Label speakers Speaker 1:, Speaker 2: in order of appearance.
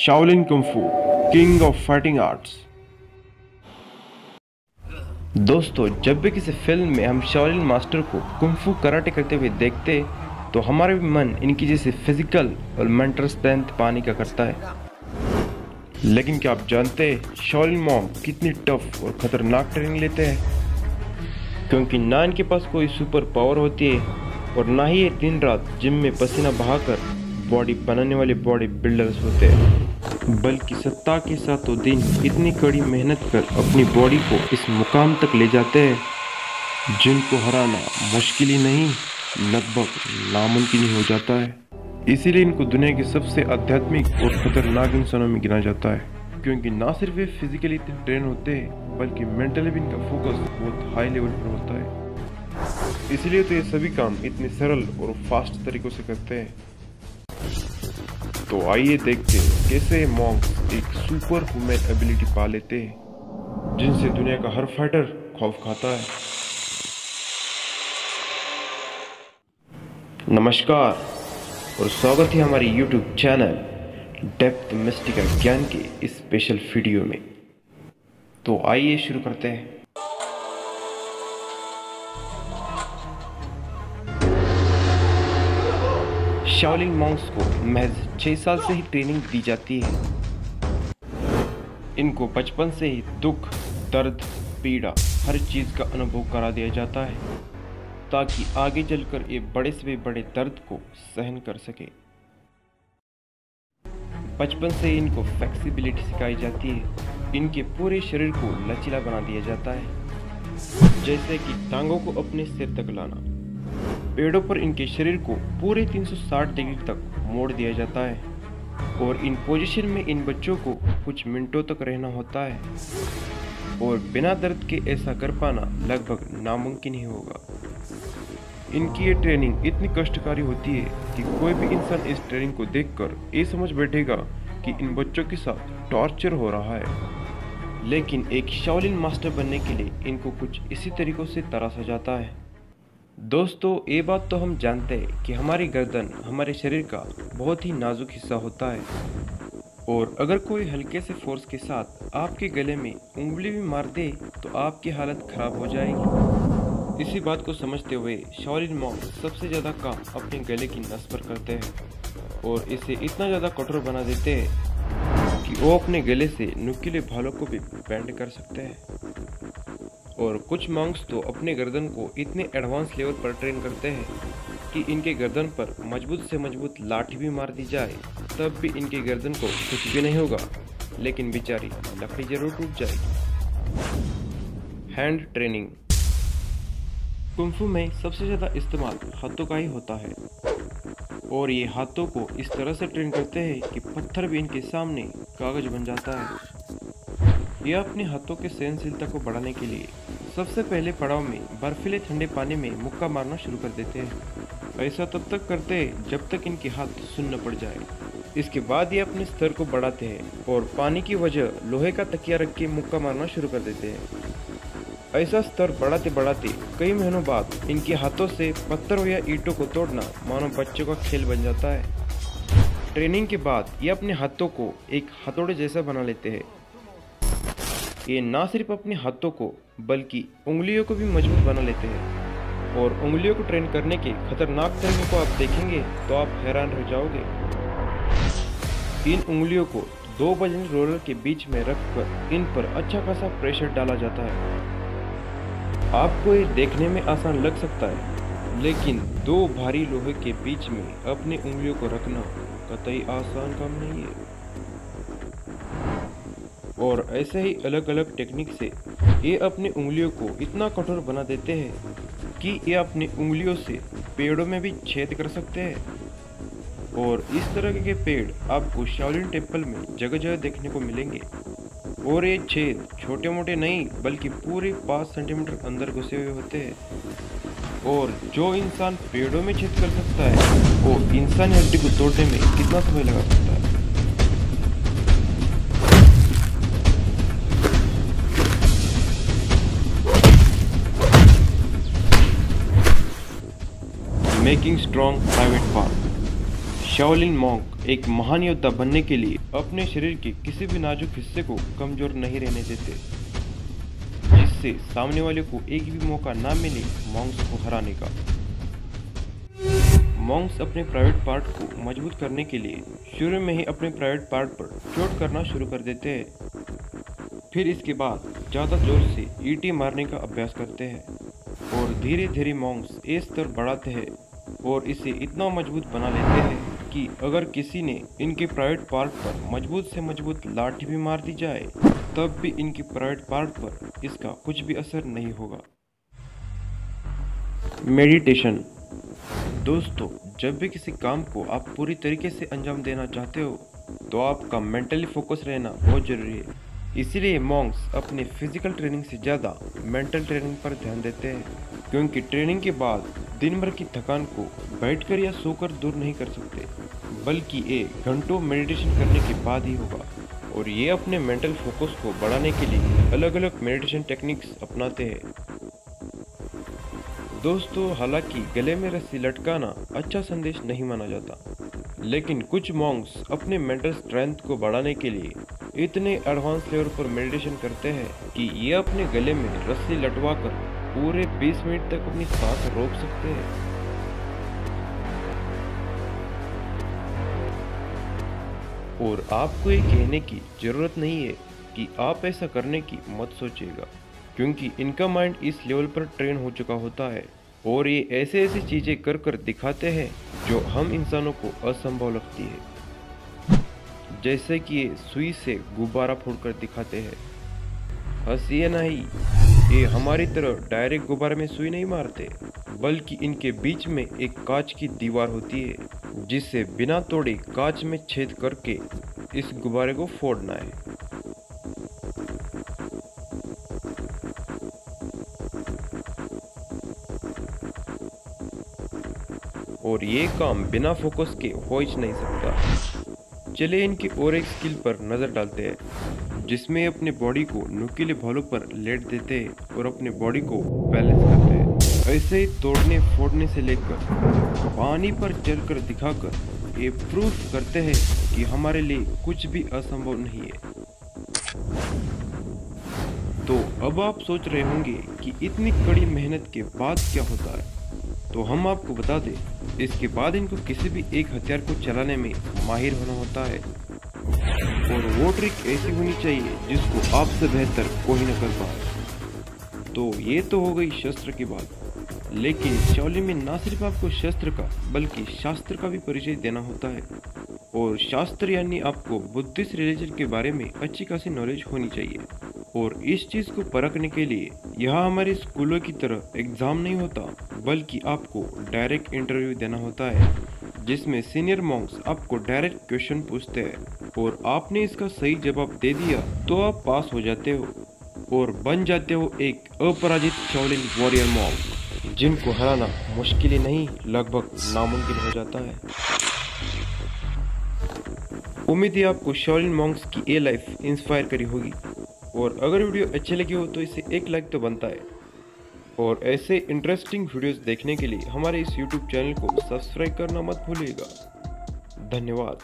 Speaker 1: Shaolin kung fu king of fighting arts. दोस्तों, जब भी किसी फिल्म में हम शाओलिन मास्टर को कुंफू कराटे करते हुए देखते तो हमारा भी मन इनकी जैसे फिजिकल और मेंटल स्ट्रेंथ पाने का करता है। लेकिन क्या आप जानते हैं शाओलिन मॉन्क कितनी टफ और खतरनाक ट्रेनिंग लेते हैं? क्योंकि ना इनके पास कोई सुपर पावर होती है और ना ही ये दिन रात जिम में पसीना बहाकर बॉडी बनाने वाले बॉडी बिल्डर्स होते हैं, बल्कि सप्ताह के सातों दिन इतनी कड़ी मेहनत कर अपनी बॉडी को इस मुकाम तक ले जाते हैं जिनको हराना मुश्किल ही नहीं, लगभग नामुमकिन ही हो जाता है। इसीलिए इनको दुनिया के सबसे आध्यात्मिक और खतरनाक इंसानों में गिना जाता है, क्योंकि ना सिर्फ वे फिजिकली इतने ट्रेन होते हैं बल्कि मेंटली भी इनका फोकस बहुत हाई लेवल पर होता है। इसलिए तो ये सभी काम इतने सरल और फास्ट तरीकों से करते हैं। तो आइए देखते हैं कैसे मॉन्क एक सुपर ह्यूमन एबिलिटी पा लेते हैं जिनसे दुनिया का हर फाइटर खौफ खाता है। नमस्कार और स्वागत है हमारे YouTube चैनल डेप्थ मिस्टिका ज्ञान के इस स्पेशल वीडियो में। तो आइए शुरू करते हैं। शाओलिन मॉन्क्स को महज 6 साल से ही ट्रेनिंग दी जाती है। इनको बचपन से ही दुख, दर्द, पीड़ा हर चीज़ का अनुभव करा दिया जाता है ताकि आगे चलकर ये बड़े से भी बड़े दर्द को सहन कर सके। बचपन से ही इनको फ्लेक्सिबिलिटी सिखाई जाती है। इनके पूरे शरीर को लचीला बना दिया जाता है, जैसे कि टांगों को अपने सिर तक लाना। पेड़ों पर इनके शरीर को पूरे 360 डिग्री तक मोड़ दिया जाता है और इन पोजीशन में इन बच्चों को कुछ मिनटों तक रहना होता है और बिना दर्द के ऐसा कर पाना लगभग नामुमकिन ही होगा। इनकी ये ट्रेनिंग इतनी कष्टकारी होती है कि कोई भी इंसान इस ट्रेनिंग को देखकर ये समझ बैठेगा कि इन बच्चों के साथ टॉर्चर हो रहा है। लेकिन एक शाओलिन मास्टर बनने के लिए इनको कुछ इसी तरीकों से तराशा जाता है। दोस्तों, ये बात तो हम जानते हैं कि हमारी गर्दन हमारे शरीर का बहुत ही नाजुक हिस्सा होता है और अगर कोई हल्के से फोर्स के साथ आपके गले में उंगली भी मार दे तो आपकी हालत खराब हो जाएगी। इसी बात को समझते हुए शाओलिन मॉन्क सबसे ज़्यादा काम अपने गले की नस पर करते हैं और इसे इतना ज़्यादा कठोर बना देते हैं कि वो अपने गले से नुकीले भालों को भी बेंड कर सकते हैं। और कुछ मॉन्क्स तो अपने गर्दन को इतने एडवांस लेवल पर ट्रेन करते हैं कि इनके गर्दन पर मजबूत से मजबूत लाठी भी मार दी जाए तब भी इनके गर्दन को कुछ भी नहीं होगा, लेकिन बेचारी लकड़ी जरूर टूट जाएगी। Hand training. कुंफू में सबसे ज़्यादा इस्तेमाल हाथों का ही होता है और ये हाथों को इस तरह से ट्रेन करते हैं कि पत्थर भी इनके सामने कागज बन जाता है। ये अपने हाथों के सहनशीलता को बढ़ाने के लिए सबसे पहले पड़ाव में बर्फीले ठंडे पानी में मुक्का मारना शुरू कर देते हैं। ऐसा तब तक करते हैं जब तक इनके हाथ सुन्न पड़ जाए। इसके बाद ये अपने स्तर को बढ़ाते हैं और पानी की वजह लोहे का तकिया रख के मुक्का मारना शुरू कर देते हैं। ऐसा स्तर बढ़ाते बढ़ाते कई महीनों बाद इनके हाथों से पत्थरों या ईंटों को तोड़ना मानो बच्चों का खेल बन जाता है। ट्रेनिंग के बाद ये अपने हाथों को एक हथौड़े जैसा बना लेते हैं। ये ना सिर्फ अपने हाथों को बल्कि उंगलियों को भी मजबूत बना लेते हैं और उंगलियों को ट्रेन करने के खतरनाक तरीकों को आप देखेंगे तो आप हैरान रह जाओगे। इन उंगलियों को 2 वजनी रोलर के बीच में रखकर इन पर अच्छा खासा प्रेशर डाला जाता है। आपको ये देखने में आसान लग सकता है, लेकिन 2 भारी लोहे के बीच में अपनी उंगलियों को रखना कतई आसान काम नहीं है। और ऐसे ही अलग अलग टेक्निक से ये अपनी उंगलियों को इतना कठोर बना देते हैं कि ये अपनी उंगलियों से पेड़ों में भी छेद कर सकते हैं। और इस तरह के पेड़ आपको शाओलिन टेम्पल में जगह जगह देखने को मिलेंगे और ये छेद छोटे मोटे नहीं बल्कि पूरे 5 सेंटीमीटर अंदर घुसे हुए होते हैं। और जो इंसान पेड़ों में छेद कर सकता है वो इंसानी हड्डी को तोड़ने में कितना समय लगा सकता है। Making strong private part. Shaolin monk एक महान योद्धा बनने के लिए अपने शरीर के किसी भी नाजुक हिस्से को कमजोर नहीं रहने देते, जिससे सामने वाले को एक भी मौका ना मिले मॉन्क्स को हराने का। मॉन्क्स अपने प्राइवेट पार्ट को मजबूत करने के लिए शुरू में ही अपने प्राइवेट पार्ट पर चोट करना शुरू कर देते हैं। फिर इसके बाद ज़्यादा जोर से ईंटें मारने का अभ्यास करते हैं और धीरे धीरे मॉन्क्स ये स्तर बढ़ाते हैं और इसे इतना मजबूत बना लेते हैं कि अगर किसी ने इनके प्राइवेट पार्ट पर मजबूत से मजबूत लाठी भी मार दी जाए तब भी इनके प्राइवेट पार्ट पर इसका कुछ भी असर नहीं होगा। मेडिटेशन। दोस्तों, जब भी किसी काम को आप पूरी तरीके से अंजाम देना चाहते हो तो आपका मेंटली फोकस रहना बहुत ज़रूरी है। इसीलिए मॉन्क्स अपने फिजिकल ट्रेनिंग से ज़्यादा मेंटल ट्रेनिंग पर ध्यान देते हैं, क्योंकि ट्रेनिंग के बाद दिन भर की थकान को बैठकर या सोकर दूर नहीं कर सकते, बल्कि ये घंटों मेडिटेशन करने के बाद ही होगा। और ये अपने मेंटल फोकस को बढ़ाने के लिए अलग अलग मेडिटेशन टेक्निक्स अपनाते हैं। दोस्तों, हालांकि गले में रस्सी लटकाना अच्छा संदेश नहीं माना जाता, लेकिन कुछ मॉन्क्स अपने मेंटल स्ट्रेंथ को बढ़ाने के लिए इतने एडवांस लेवल पर मेडिटेशन करते हैं कि ये अपने गले में रस्सी लटवाकर पूरे 20 मिनट तक अपनी सांस रोक सकते हैं। और आपको ये कहने की जरूरत नहीं है कि आप ऐसा करने की मत सोचिएगा, क्योंकि इनका माइंड इस लेवल पर ट्रेन हो चुका होता है और ये ऐसे ऐसी चीजें कर कर दिखाते हैं जो हम इंसानों को असंभव लगती है। जैसे कि ये सुई से गुब्बारा फोड़कर दिखाते हैं। हंसिए नहीं, ये हमारी तरह डायरेक्ट गुब्बारे में सुई नहीं मारते, बल्कि इनके बीच में एक कांच की दीवार होती है जिससे बिना तोड़े कांच में छेद करके इस गुब्बारे को फोड़ना है। और ये काम बिना फोकस के हो ही नहीं सकता। चलिए इनकी और एक स्किल पर नज़र डालते हैं, जिसमें अपने बॉडी को नुकीले भालों पर लेट देते हैं और अपने बॉडी को बैलेंस करते हैं। ऐसे ही तोड़ने फोड़ने से लेकर पानी पर चलकर दिखाकर ये प्रूफ करते हैं कि हमारे लिए कुछ भी असंभव नहीं है। तो अब आप सोच रहे होंगे कि इतनी कड़ी मेहनत के बाद क्या होता है, तो हम आपको बता दें, इसके बाद इनको किसी भी एक हथियार को चलाने में माहिर होना होता है और वो ट्रिक ऐसी होनी चाहिए जिसको आपसे बेहतर कोई न कर पाए। तो ये तो हो गई शस्त्र की बात, लेकिन शाओलिन में ना सिर्फ आपको शस्त्र का बल्कि शास्त्र का भी परिचय देना होता है। और शास्त्र यानी आपको बुद्धिस्ट रिलीजन के बारे में अच्छी खासी नॉलेज होनी चाहिए। और इस चीज़ को परखने के लिए यहाँ हमारे स्कूलों की तरह एग्ज़ाम नहीं होता, बल्कि आपको डायरेक्ट इंटरव्यू देना होता है, जिसमें सीनियर मॉन्क्स आपको डायरेक्ट क्वेश्चन पूछते हैं और आपने इसका सही जवाब दे दिया तो आप पास हो जाते हो और बन जाते हो एक अपराजित शाओलिन वॉरियर मॉन्क, जिनको हराना मुश्किल ही नहीं लगभग नामुमकिन हो जाता है। उम्मीद है आपको शाओलिन मॉन्क्स की ये लाइफ इंस्पायर करी होगी, और अगर वीडियो अच्छी लगी हो तो इसे एक लाइक तो बनता है। और ऐसे इंटरेस्टिंग वीडियोस देखने के लिए हमारे इस YouTube चैनल को सब्सक्राइब करना मत भूलिएगा। धन्यवाद।